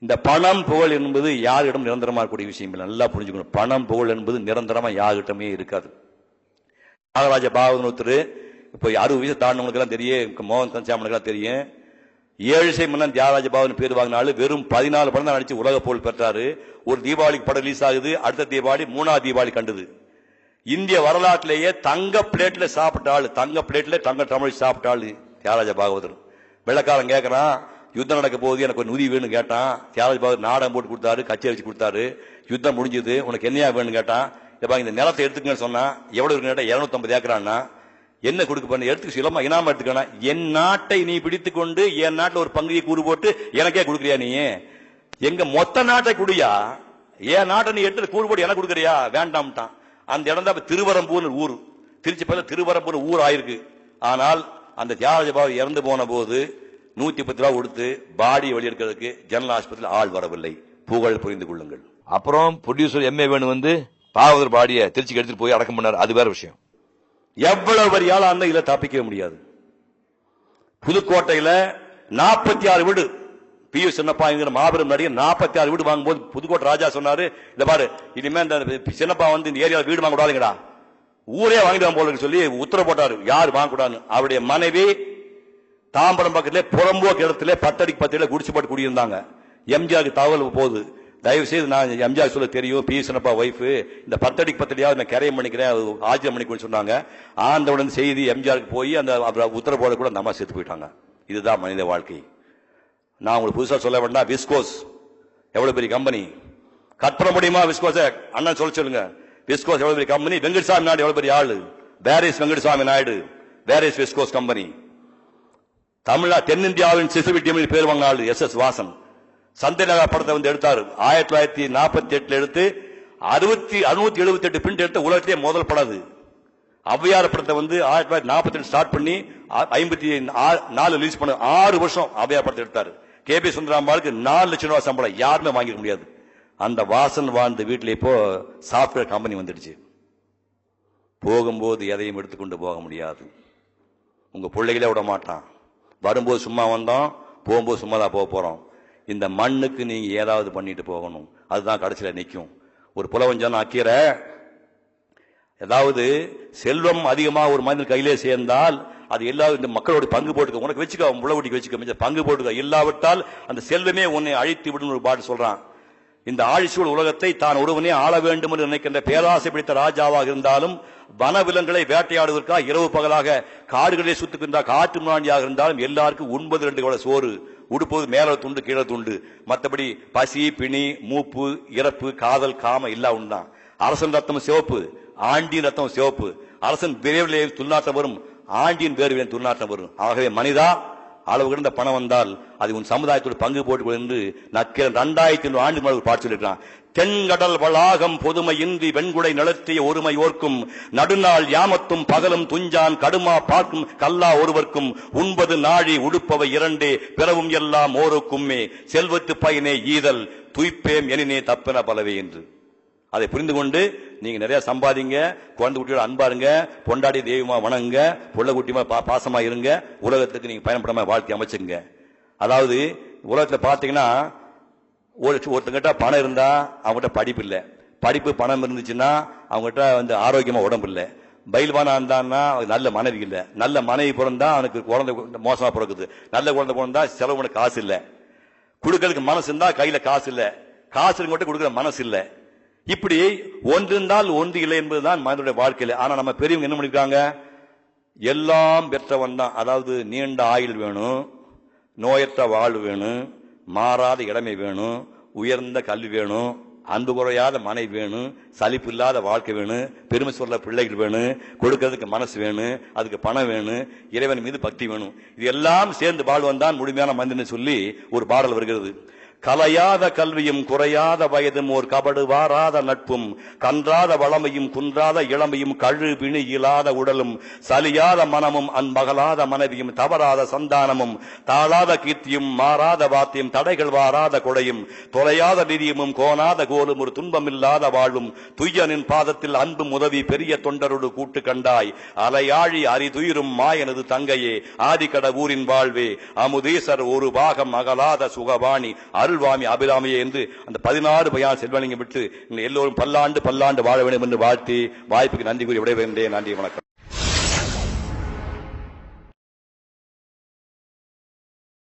இந்த பணம் புகழ் என்பது யாரிடம் நிரந்தரமா இருக்கக்கூடிய விஷயம் இல்லை. நல்லா புரிஞ்சுக்கணும். பணம் புகழ் என்பது நிரந்தரமா யார்கிட்டமே இருக்காது. நாகராஜ பாகவதர் இப்போ 60 வயசு தாண்டவங்களுக்கு எல்லாம் தெரியும், மோகன் கன்சாமனுக்கு எல்லாம் தெரியும். 7 மன்னன் தியாகராஜ பாகவன் பேர் வாங்கினாலும் வெறும் 14 படம் தான் நடிச்சு உலக புகழ் பெற்றாரு. ஒரு தீபாவளிக்கு படம் ரிலீஸ் ஆகுது, அடுத்த தீபாவளி 3வது தீபாவளி கண்டது. இந்திய வரலாற்றிலேயே தங்க பிளேட்ல சாப்பிட்ட ஆளு, தங்க பிளேட்ல தங்க தமிழ் சாப்பிட்ட ஆளு தியாகராஜ பாகவதர். வெள்ளக்காரன் கேட்கறான், யுத்தம் நடக்க போகுது, எனக்கு ஒரு உதவி வேணும்னு கேட்டான். தியாகராஜ பாகவதர் நாடகம் போட்டு கொடுத்தாரு, கச்சேரி வச்சு கொடுத்தாரு. யுத்தம் முடிஞ்சது, உனக்கு என்னையா வேணும்னு கேட்டான். இந்த நிலத்தை எடுத்துக்கன்னு சொன்னா, எவ்வளவு இருக்கு கேட்டா 250 ஏக்கரான்னா, என்ன கொடுக்க பண்ண எடுத்துக்க சொல்லமா, இனாம எடுத்துக்கணும். என் நாட்டை நீ பிடித்துக் கொண்டு என் நாட்டில் ஒரு பங்குதியை கூறு போட்டு எனக்கே கொடுக்குறியா? நீ எங்க மொத்த நாட்டை குடியா, என் நாட்டை நீ எடுத்து கூறு போட்டு எனக்கு கொடுக்குறியா? வேண்டாம்ட்டான். அந்த இடம் தான் திருவரம்பூர் ஊர். திருச்சி பல திருவரம்பூர் ஊர் ஆயிருக்கு. ஆனால் அந்த தியாகராஜ பாபு இறந்து போன போது 110 ரூபா கொடுத்து பாடியை வெளியெடுக்கிறதுக்கு ஜெனரல் ஆஸ்பத்திரியில் ஆள் வரவில்லை. புகழ் புரிந்து கொள்ளுங்கள். அப்புறம் ப்ரொடியூசர் எம்ஏ வேணு வந்து பாகவதர் பாடியை திருச்சிக்கு எடுத்துட்டு போய் அடக்கம் பண்ணார். அது வேற விஷயம். எவ்வளவு பெரிய ஆளா இருந்தா இதுல தப்பிக்கவே முடியாது. புதுக்கோட்டையில 46 வீடு பி. சின்னப்பா மாபெரும் நடிகர் 46 வீடு வாங்கும்போது புதுக்கோட்டை ராஜா சொன்னாரு, இல்ல பாரு, இனிமே இந்த சின்னப்பா வந்து இந்த ஏரியாவில் வீடு வாங்க கூடாதுங்கடா, ஊரே வாங்கிடுவான் போல சொல்லி உத்தரவு போட்டாரு. யார் வாங்கக்கூடாதுன்னு. அவருடைய மனைவி தாம்பரம் பக்கத்திலே புறம்போக்கு இடத்துல 10 அடிக்கு 10 குடிச்சு போட்டு குடியிருந்தாங்க. எம்ஜிஆருக்கு தகவல் போகுது, தயவு செய்து நான் எம்ஜிஆர் சொல்ல தெரியும், பி. சின்னப்பா ஒய்ஃப், இந்த 10 அடிக்கு 10 நான் கரையம் பண்ணிக்கிறேன், ஆஜியம் பண்ணிக்கணும்னு சொன்னாங்க. ஆண்டவுடன் செய்தி எம்ஜிஆருக்கு போய் அந்த உத்தரவு போட கூட அந்த அம்மா செத்து போயிட்டாங்க. இதுதான் மனித வாழ்க்கை. நான் உங்களுக்கு புதுசா சொல்ல வேண்டாம். விஸ்கோஸ் எவ்வளவு பெரிய கம்பெனி, கட் பண்ண முடியுமா? விஸ்கோஸ் அண்ணன் சொல்லுங்க. விஸ்கோஸ் எவ்வளவு பெரிய கம்பெனி. வெங்கட்சாமி நாயுடு எவ்வளவு பெரிய ஆளு. வேரிஸ் வெங்கட்சாமி நாயுடு, வேரிஸ் விஸ்கோஸ் கம்பெனி. தென்னிந்தியாவின் சிசுவிட்டியம் பேர் வாங்கின ஆளு SS வாசன். சந்தை நகர் படத்தை வந்து எடுத்தாரு. 1948 எடுத்து 678 பிரிண்ட் எடுத்த உலகத்திலே முதல் படம். ஔவையார் படத்தை வந்து 1948 ஸ்டார்ட் பண்ணி 54 ரிலீஸ் பண்ண 6 வருஷம் ஔவையார் படத்தை எடுத்தாரு. KP சுந்தராம்பாளுக்கு 4 லட்சம் ரூபாய் சம்பளம், யாருமே வாங்கிக்க முடியாது. அந்த வாசன் வாழ்ந்த வீட்டில் இப்போ சாப்ட்வேர் கம்பெனி வந்துடுச்சு. போகும்போது எதையும் எடுத்துக்கொண்டு போக முடியாது. உங்க பிள்ளைகளே விட மாட்டான். வரும்போது சும்மா வந்தோம், போகும்போது சும்மா தான் போக போறோம். இந்த மண்ணுக்கு நீங்க ஏதாவது பண்ணிட்டு போகணும். அதுதான் கடைசியில் நிற்கும். ஒரு புலவஞ்சன் அக்கீரை, ஏதாவது செல்வம் அதிகமாக ஒரு மனிதன் கையிலே சேர்ந்தால் அது எல்லாரும் இந்த மக்களோட பங்கு போட்டுக்க, உனக்கு வச்சுக்க, முளவட்டிக்கு வச்சுக்க, பங்கு போட்டுக்க, இல்லாவிட்டால் அந்த செல்வமே உன்னை அழித்து விடும் ஒரு பாட்டு சொல்றான். இந்த ஆழிசூழ் உலகத்தை தான் ஒருவனே ஆள வேண்டும் என்று நினைக்கின்ற பேராசை பிடித்த ராஜாவாக இருந்தாலும், வனவிலங்குகளை வேட்டையாடுவதற்காக இரவு பகலாக காடுகளிலே சுத்துக்கின்ற காட்டு முன்னாடியாக இருந்தாலும் எல்லாருக்கும் 9-2 கூட சோறு, உடுப்பது மேல துண்டு கீழே துண்டு, மற்றபடி பசி பிணி மூப்பு இறப்பு காதல் காம இல்லா உண்டான். அரசன் ரத்தம் சிவப்பு, ஆண்டியின் ரத்தம் சிவப்பு. அரசன் விரைவிலே துர்நாற்றம் வரும், ஆண்டியின் வேர்விலே துர்நாற்றம் வரும். ஆகவே மனிதா, அளவு கிடந்த பணம் வந்தால் அது உன் சமுதாயத்தோடு பங்கு போட்டுக்கொள் என்று நக்கீரன் 2500 ஆண்டு மேல் பாட்டு சொல்லிருக்கான். தென்கடல் வளாகம் பொதுமை இன்றி வெண்குடை நிலத்திய ஒருமை ஓர்க்கும், நடுநாள் யாமத்தும் பகலும் துஞ்சான் கடுமா பார்க்கும் கல்லா ஒருவர்க்கும், உண்பது நாழி உடுப்பவை 2 பிறவும் எல்லாம் ஓருக்குமே, செல்வத்து பயனே ஈதல் துய்ப்பேம் எனினே தப்பென பலவே என்று. அதை புரிந்து கொண்டு நீங்க நிறைய சம்பாதிங்க, குழந்தை குட்டியோட அன்பாருங்க, பொண்டாடி தெய்வமா வணங்க, புள்ள குட்டிமா பாசமா இருங்க, உலகத்துக்கு நீங்க பயன்படாம வாழ்க்கை அமைச்சுங்க. அதாவது உலகத்துல பாத்தீங்கன்னா ஒருத்தங்கிட்ட பணம் இருந்தா அவங்ககிட்ட படிப்பு இல்லை, படிப்பு பணம் இருந்துச்சுன்னா அவங்ககிட்ட வந்து ஆரோக்கியமா உடம்பு இல்லை, பயில்வானா இருந்தான்னா நல்ல மனைவி இல்லை, நல்ல மனைவி பிறந்தா அவனுக்கு குழந்தை மோசமா பிறகுது, நல்ல குழந்தை பிறந்தா செலவு காசு இல்லை, கொடுக்கறதுக்கு மனசு இருந்தா கையில காசு இல்லை, காசு இருக்க கொடுக்குற மனசு இல்லை. இப்படி ஒன்று இருந்தால் ஒன்று இல்லை என்பதுதான் மனிதனுடைய வாழ்க்கையில. ஆனா நம்ம பெரியவங்க என்ன பண்ணிருக்காங்க, எல்லாம் பெற்றவன் தான். அதாவது நீண்ட ஆயுள் வேணும், நோயற்ற வாழ்வு வேணும், மாறாத இளமை வேணும், உயர்ந்த கல்வி வேணும், அன்பு குறையாத மனைவி வேணும், சலிப்பு இல்லாத வாழ்க்கை வேணும், பெருமை சொல்ல பிள்ளைகள் வேணும், கொடுக்கறதுக்கு மனசு வேணும், அதுக்கு பணம் வேணும், இறைவன் மீது பக்தி வேணும். இது எல்லாம் சேர்ந்து வாழ்வன் தான் முழுமையான மனிதன் சொல்லி ஒரு பாடல் வருகிறது. கலையாத கல்வியும் குறையாத வயதும் ஓர் கபடு வாராத நட்பும், கன்றாத வளமையும் குன்றாத இளமையும் கழு பிணி இல்லாத உடலும், சலியாத மனமும் அன்பகலாத மனைவியும் தவறாத சந்தானமும், தாளாத கீர்த்தியும் மாறாத வாத்தியம் தடைகள் வாராத கொடையும், தொலையாத நிதியமும் கோணாத கோலும் ஒரு துன்பமில்லாத வாழ்வும், துய்யனின் பாதத்தில் அன்பும் உதவி பெரிய தொண்டரோடு கூட்டு கண்டாய், அலையாழி அரிதுயிரும் மாயனது தங்கையே ஆதிக்கட ஊரின் வாழ்வே, அமுதீசர் ஒரு பாகம் அகலாத சுகவாணி நல்வாமி அபிராமியே என்று அந்த 16 வகையான செல்வங்களை விட்டு எல்லோரும் பல்லாண்டு பல்லாண்டு வாழ வேண்டும் என்று வாழ்த்தி வாய்ப்புக்கு நன்றி கூறி விடைபெறுகின்றேன். நன்றி, வணக்கம்.